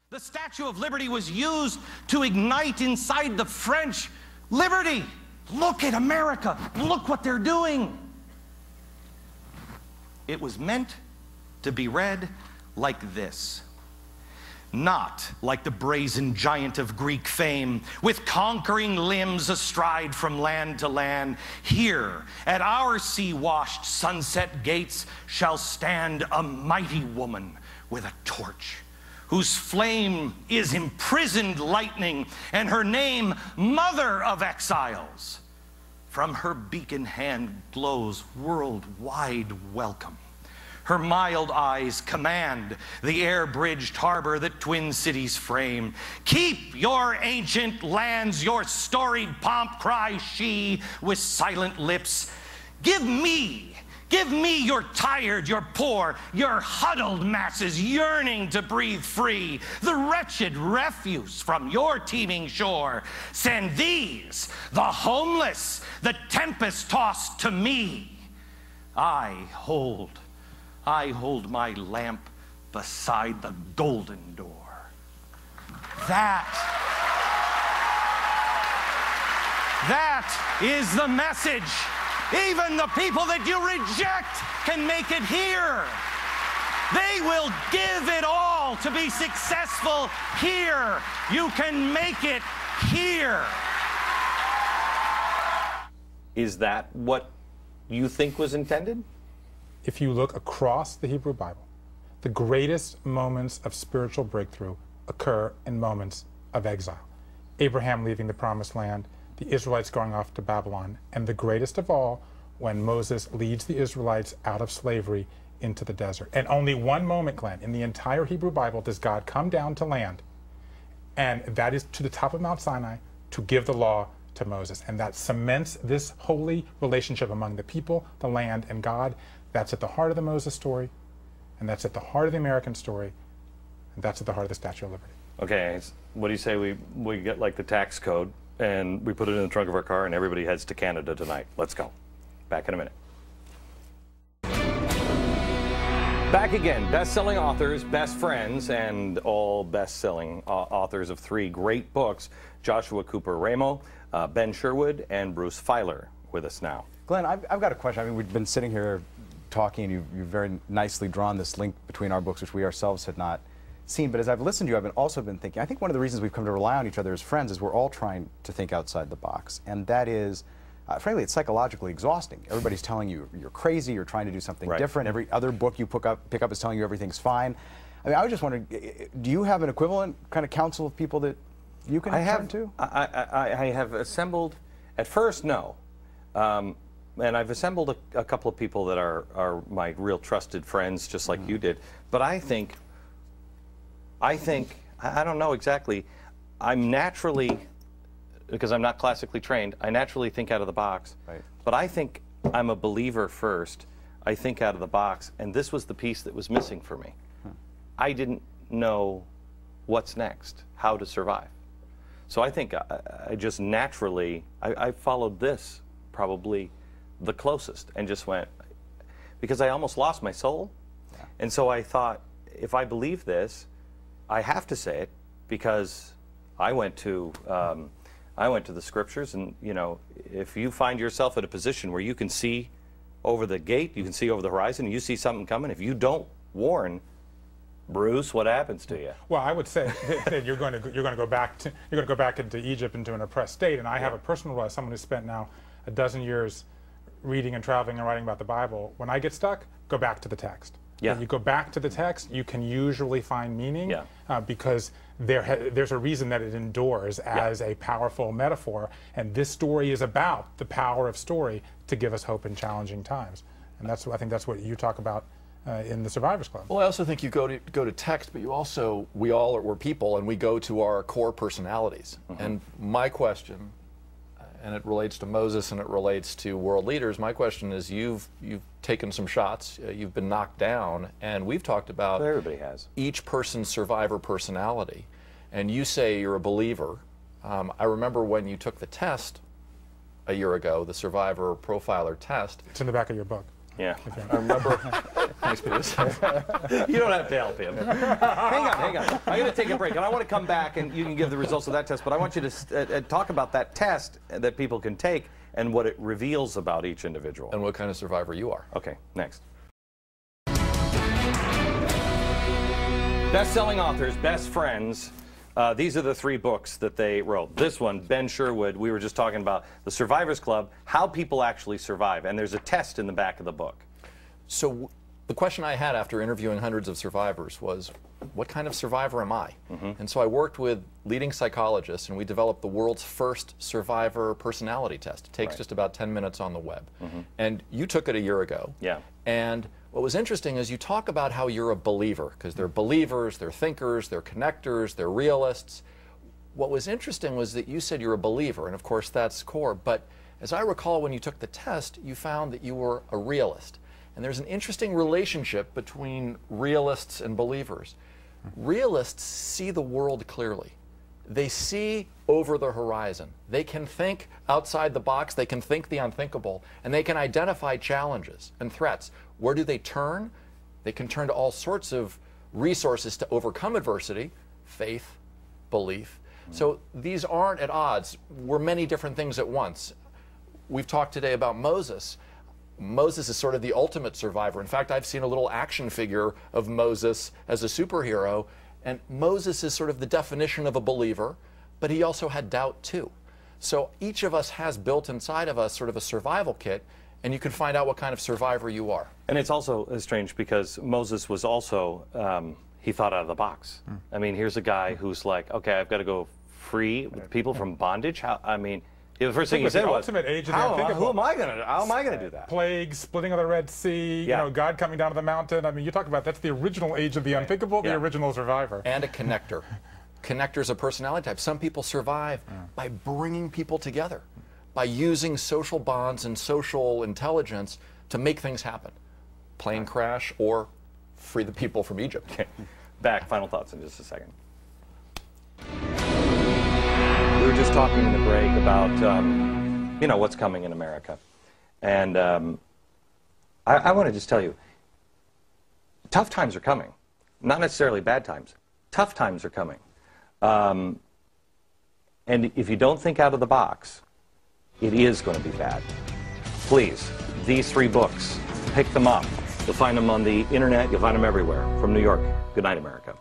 The Statue of Liberty was used to ignite inside the French liberty. Look at America. Look what they're doing. It was meant to be read like this. Not like the brazen giant of Greek fame, with conquering limbs astride from land to land. Here, at our sea-washed sunset gates, shall stand a mighty woman with a torch, whose flame is imprisoned lightning, and her name, Mother of Exiles. From her beacon hand glows worldwide welcome. Her mild eyes command the air-bridged harbor that twin cities frame. Keep your ancient lands, your storied pomp, cries she with silent lips. Give me your tired, your poor, your huddled masses yearning to breathe free, the wretched refuse from your teeming shore. Send these, the homeless, the tempest-tossed, to me. I hold my lamp beside the golden door. That is the message. Even the people that you reject can make it here. They will give it all to be successful here. You can make it here. Is that what you think was intended? If you look across the Hebrew Bible, the greatest moments of spiritual breakthrough occur in moments of exile. Abraham leaving the Promised Land, the Israelites going off to Babylon, and the greatest of all, when Moses leads the Israelites out of slavery into the desert. And only one moment, Glenn, in the entire Hebrew Bible does God come down to land, and that is to the top of Mount Sinai to give the law to Moses. And that cements this holy relationship among the people, the land, and God. That's at the heart of the Moses story, and that's at the heart of the American story, and that's at the heart of the Statue of Liberty. Okay, what do you say we get like the tax code and we put it in the trunk of our car and everybody heads to Canada tonight? Let's go. Back in a minute. Back again, best-selling authors, best friends, and all best-selling authors of 3 great books, Joshua Cooper Ramo, Ben Sherwood, and Bruce Feiler, with us now. Glenn, I've got a question. I mean, we've been sitting here talking, and you've very nicely drawn this link between our books, which we ourselves had not seen. But as I've listened to you, I've also been thinking, I think one of the reasons we've come to rely on each other as friends is we're all trying to think outside the box. And that is, frankly, it's psychologically exhausting. Everybody's telling you you're crazy, you're trying to do something different. Every other book you pick up is telling you everything's fine. I mean, I was just wondering, do you have an equivalent kind of council of people that you can turn to? I have assembled, at first, no. And I've assembled a couple of people that are my real trusted friends, just like you did. But I think, I don't know exactly, I'm naturally, because I'm not classically trained, I naturally think out of the box. Right. But I think I'm a believer first. I think out of the box, and this was the piece that was missing for me. I didn't know what's next, how to survive. So I think I just naturally, I followed this probably the closest and just went, because I almost lost my soul. Yeah. And so I thought, if I believe this, I have to say it, because I went to the scriptures, and you know, if you find yourself at a position where you can see over the gate, you can see over the horizon, and you see something coming, if you don't warn, Bruce, what happens to you? Well, I would say that you're going to go back into Egypt, into an oppressed state. And I have a personal as someone who's spent now a dozen years reading and traveling and writing about the Bible. When I get stuck, go back to the text. Yeah. When you go back to the text, you can usually find meaning, because there's a reason that it endures as a powerful metaphor. And this story is about the power of story to give us hope in challenging times. And I think that's what you talk about in the Survivors Club. Well, I also think you go to text, but we're people, and we go to our core personalities. And my question, and it relates to Moses and it relates to world leaders, my question is, you've taken some shots, you've been knocked down, and we've talked about everybody has each person's survivor personality. And you say you're a believer. I remember when you took the test a year ago, the Survivor Profiler test. It's in the back of your book. Yeah. I remember. Thanks, Peter. You don't have to help him. hang on. I'm going to take a break, and I want to come back, and you can give the results of that test, but I want you to talk about that test that people can take and what it reveals about each individual. And what kind of survivor you are. Okay, next. Best-selling authors, best friends. These are the 3 books that they wrote. This one, Ben Sherwood, we were just talking about the Survivors Club, how people actually survive. And there's a test in the back of the book. So the question I had after interviewing hundreds of survivors was, what kind of survivor am I? And so I worked with leading psychologists, and we developed the world's first survivor personality test. It takes just about 10 minutes on the web. And you took it a year ago. Yeah. And what was interesting is you talk about how you're a believer, because they're believers, they're thinkers, they're connectors, they're realists. What was interesting was that you said you're a believer, and of course that's core, but as I recall when you took the test, you found that you were a realist. And there's an interesting relationship between realists and believers. Realists see the world clearly. They see over the horizon. They can think outside the box, they can think the unthinkable, and they can identify challenges and threats. Where do they turn? They can turn to all sorts of resources to overcome adversity, faith, belief. So these aren't at odds. We're many different things at once. We've talked today about Moses. Moses is sort of the ultimate survivor. In fact, I've seen a little action figure of Moses as a superhero, and Moses is sort of the definition of a believer, but he also had doubt too. So each of us has built inside of us sort of a survival kit, and you can find out what kind of survivor you are. And it's also strange because Moses was also, he thought out of the box. I mean, here's a guy who's like, okay, I've got to go free people from bondage. How, I mean, the first thing he said was, ultimate age of the how unthinkable. am I going to do that? Plagues, splitting of the Red Sea, Yeah. you know, God coming down to the mountain. I mean, you talk about that's the original age of the unthinkable, the Yeah. original survivor. And a connector. Connector's a personality type. Some people survive by bringing people together, by using social bonds and social intelligence to make things happen. Plane crash or free the people from Egypt. Okay. Back, final thoughts in just a second. We were just talking in the break about, you know, what's coming in America. And I want to just tell you, tough times are coming. Not necessarily bad times. Tough times are coming. And if you don't think out of the box, it is going to be bad. Please, these 3 books, pick them up. You'll find them on the internet. You'll find them everywhere. From New York, good night, America.